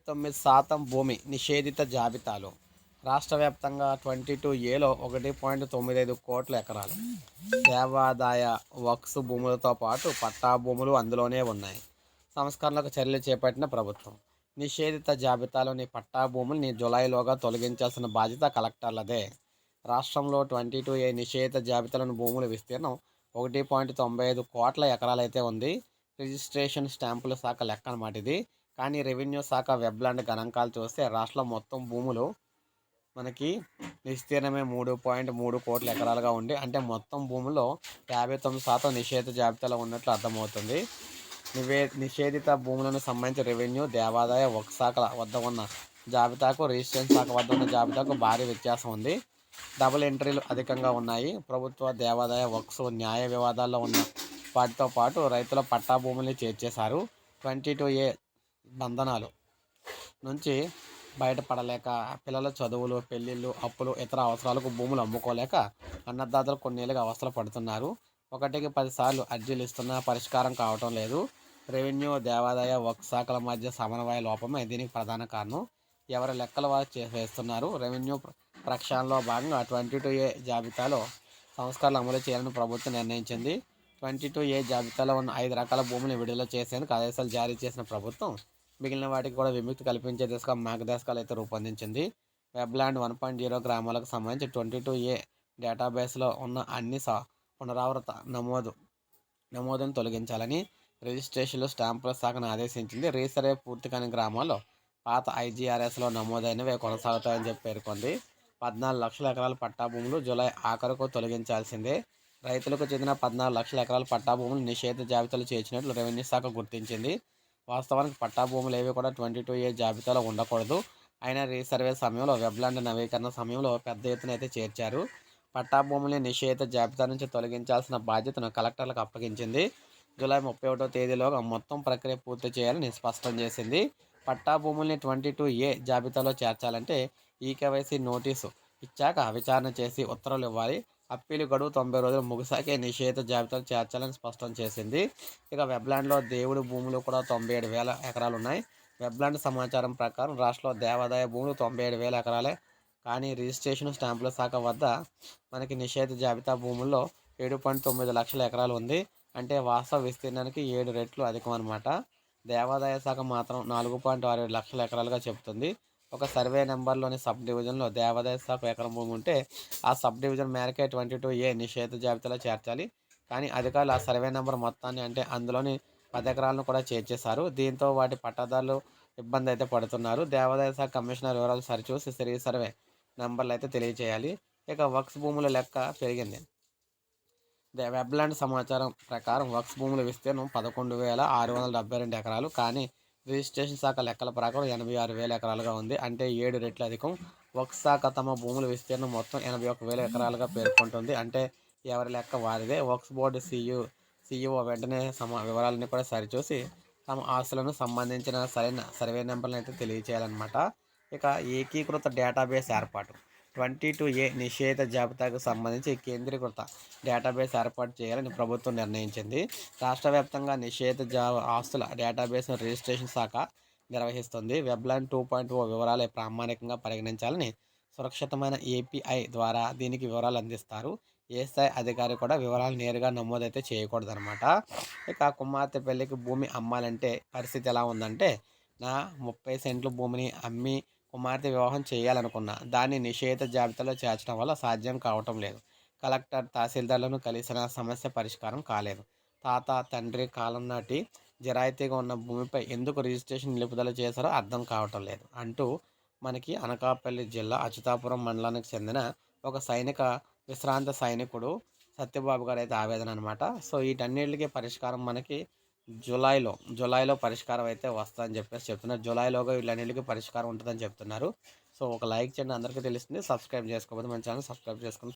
9% భూమి నిషేధిత జాబితాలో. రాష్ట్ర వ్యాప్తంగా 22ఏలో 1.95 కోట్ల ఎకరాలు దేవాదాయ వక్స్ భూములతో పాటు పట్టా భూములు అందులోనే ఉన్నాయి. సంస్కరణలకు చర్యలు చేపట్టిన ప్రభుత్వం. నిషేధిత జాబితాలోని పట్టా భూముల్ని జులైలోగా తొలగించాల్సిన బాధ్యత కలెక్టర్లదే. రాష్ట్రంలో 22A నిషేధిత జాబితాలోని భూముల విస్తీర్ణం 1.95 కోట్ల ఎకరాలైతే ఉంది. రిజిస్ట్రేషన్ స్టాంపుల శాఖ లెక్క అన్నమాట ఇది. కానీ రెవెన్యూ శాఖ వెబ్లాండ్ గణాంకాలు చూస్తే రాష్ట్రంలో మొత్తం భూములు మనకి విస్తీర్ణమే 3.3 కోట్ల ఎకరాలుగా ఉండి, అంటే మొత్తం భూముల్లో 59% నిషేధిత జాబితాలో ఉన్నట్లు అర్థమవుతుంది. నిషేధిత భూములను సంబంధించి రెవెన్యూ, దేవాదాయ, వక్ఫ్ శాఖల వద్ద ఉన్న జాబితాకు, రిజిస్ట్రేషన్ శాఖ వద్ద ఉన్న జాబితాకు భారీ వ్యత్యాసం ఉంది. డబుల్ ఎంట్రీలు అధికంగా ఉన్నాయి. ప్రభుత్వ, దేవాదాయ, వక్ఫ్, న్యాయ వివాదాల్లో ఉన్న వాటితో పాటు రైతుల పట్టా భూముల్ని చేర్చేశారు. 22A బంధనాలు నుంచి బయటపడలేక పిల్లల చదువులు, పెళ్లిళ్ళు, అప్పులు, ఇతర అవసరాలకు భూములు అమ్ముకోలేక అన్నదాతలు కొన్నేళ్ళుగా అవస్థలు పడుతున్నారు. 1కి 10 సార్లు అర్జీలు ఇస్తున్నా పరిష్కారం కావటం లేదు. రెవెన్యూ, దేవాదాయ, వక్ఫ్ శాఖల మధ్య సమన్వయ లోపమే దీనికి ప్రధాన కారణం. ఎవరి లెక్కలు వారు వేస్తున్నారు. రెవెన్యూ ప్రక్షాళనలో భాగంగా 22A జాబితాలో సంస్కరణలు అమలు చేయాలని ప్రభుత్వం నిర్ణయించింది. 22A జాబితాలో ఉన్న 5 రకాల భూములను విడుదల చేసేందుకు ఆదేశాలు జారీ చేసిన ప్రభుత్వం మిగిలిన వాటికి కూడా విముక్తి కల్పించే దిశగా మార్గదర్శకాలు అయితే రూపొందించింది. వెబ్లాండ్ 1.0 గ్రామాలకు సంబంధించి 22A డేటాబేస్లో ఉన్న అన్ని పునరావృత నమోదును తొలగించాలని రిజిస్ట్రేషన్లు, స్టాంపుల శాఖను ఆదేశించింది. రీసర్వే పూర్తి కాని గ్రామాల్లో పాత IGRSలో నమోదైనవే కొనసాగుతాయని చెప్పి పేర్కొంది. 14 లక్షల ఎకరాల పట్టా భూములు జూలై ఆఖరుకు తొలగించాల్సిందే. రైతులకు చెందిన 14 లక్షల ఎకరాల పట్టా భూములు నిషేధిత జాబితాలో చేర్చినట్లు రెవెన్యూ శాఖ గుర్తించింది. వాస్తవానికి పట్టా భూములు ఏవి కూడా 22A జాబితాలో ఉండకూడదు. అయినా రీసర్వే సమయంలో, వెబ్లాండ్ నవీకరణ సమయంలో పెద్ద ఎత్తున అయితే చేర్చారు. పట్టా భూముల్ని నిషేధిత జాబితా నుంచి తొలగించాల్సిన బాధ్యతను కలెక్టర్లకు అప్పగించింది. జూలై 31వ తేదీలోగా మొత్తం ప్రక్రియ పూర్తి చేయాలని స్పష్టం చేసింది. పట్టా భూముల్ని 22A జాబితాలో చేర్చాలంటే ఈకేవైసీ నోటీసు ఇచ్చాక విచారణ చేసి ఉత్తర్వులు ఇవ్వాలి. అప్పీలు గడువు 90 రోజులు ముగిసాకే నిషేధిత జాబితాలో చేర్చాలని స్పష్టం చేసింది. ఇక వెబ్లాండ్లో దేవుడి భూములు కూడా 97,000 ఎకరాలు ఉన్నాయి. వెబ్లాండ్ సమాచారం ప్రకారం రాష్ట్రంలో దేవాదాయ భూములు 97,000 ఎకరాలే. కానీ రిజిస్ట్రేషన్ స్టాంపుల శాఖ వద్ద మనకి నిషేధిత జాబితా భూముల్లో 7.9 లక్షల ఎకరాలు ఉంది. అంటే వాస్తవ విస్తీర్ణానికి 7 రెట్లు అధికం అనమాట. దేవాదాయ శాఖ మాత్రం 4.67 లక్షల ఎకరాలుగా చెబుతుంది. ఒక సర్వే నెంబర్లోని సబ్ డివిజన్లో దేవాదాయ శాఖ ఎకరం భూమి ఉంటే ఆ సబ్ డివిజన్ మేరకే 22A నిషేధిత జాబితాలో చేర్చాలి. కానీ అధికారులు ఆ సర్వే నెంబర్ మొత్తాన్ని, అంటే అందులోని 10 ఎకరాలను కూడా చేర్చేశారు. దీంతో వాటి పట్టాదారులు ఇబ్బంది అయితే పడుతున్నారు. దేవాదాయ శాఖ కమిషనర్ వివరాలు సరిచూసి సర్వే నెంబర్లు అయితే తెలియజేయాలి. ఇక వక్స్ భూముల లెక్క పెరిగింది. వెబ్లాండ్ సమాచారం ప్రకారం వక్స్ భూముల విస్తీర్ణం 11,672 ఎకరాలు. కానీ రిజిస్ట్రేషన్ శాఖ లెక్కల ప్రకారం 86,000 ఎకరాలుగా ఉంది. అంటే 7 రెట్లు అధికం. వక్ఫ్ శాఖ తమ భూముల విస్తీర్ణం మొత్తం 81,000 ఎకరాలుగా పేర్కొంటుంది. అంటే ఎవరి లెక్క వారిదే. వక్ఫ్ బోర్డు CEO వెంటనే వివరాలన్నీ కూడా సరిచూసి తమ ఆస్తులను సంబంధించిన సరైన సర్వే నెంబర్లను అయితే తెలియచేయాలన్నమాట. ఇక ఏకీకృత డేటాబేస్ ఏర్పాటు. 22A నిషేధ జాబితాకు సంబంధించి కేంద్రీకృత డేటాబేస్ ఏర్పాటు చేయాలని ప్రభుత్వం నిర్ణయించింది. రాష్ట్ర వ్యాప్తంగా నిషేధ ఆస్తుల డేటాబేస్ను రిజిస్ట్రేషన్ శాఖ నిర్వహిస్తుంది. వెబ్లాండ్ 2.0 వివరాలే ప్రామాణికంగా పరిగణించాలని సురక్షితమైన API ద్వారా దీనికి వివరాలు అందిస్తారు. ఏ స్థాయి అధికారి కూడా వివరాలు నేరుగా నమోదైతే చేయకూడదనమాట. ఇక కుమార్తె పెళ్లికి భూమి అమ్మాలంటే పరిస్థితి ఎలా ఉందంటే, నా 30 సెంట్లు భూమిని అమ్మి కుమార్తె వివాహం చేయాలనుకున్నా దాన్ని నిషేధిత జాబితాలో చేర్చడం వల్ల సాధ్యం కావటం లేదు. కలెక్టర్, తహసీల్దార్లను కలిసిన సమస్య పరిష్కారం కాలేదు. తాత, తండ్రి కాలం నాటి జిరాయితీగా ఉన్న భూమిపై ఎందుకు రిజిస్ట్రేషన్ నిలుపుదల చేశారో అర్థం కావటం లేదు అంటూ మనకి అనకాపల్లి జిల్లా అచ్యుతాపురం మండలానికి చెందిన ఒక విశ్రాంత సైనికుడు సత్యబాబు గారు అయితే ఆవేదన అనమాట. సో వీటన్నిటికీ పరిష్కారం మనకి జూలైలో పరిష్కారం అయితే వస్తుందని చెప్పేసి చెప్తున్నారు. జూలైలోగా వీళ్ళన్నిటికీ పరిష్కారం ఉంటుందని చెప్తున్నారు. సో ఒక లైక్ చేయండి, అందరికీ తెలుస్తుంది. సబ్స్క్రైబ్ చేసుకోకపోతే మన ఛానల్ సబ్స్క్రైబ్ చేసుకుని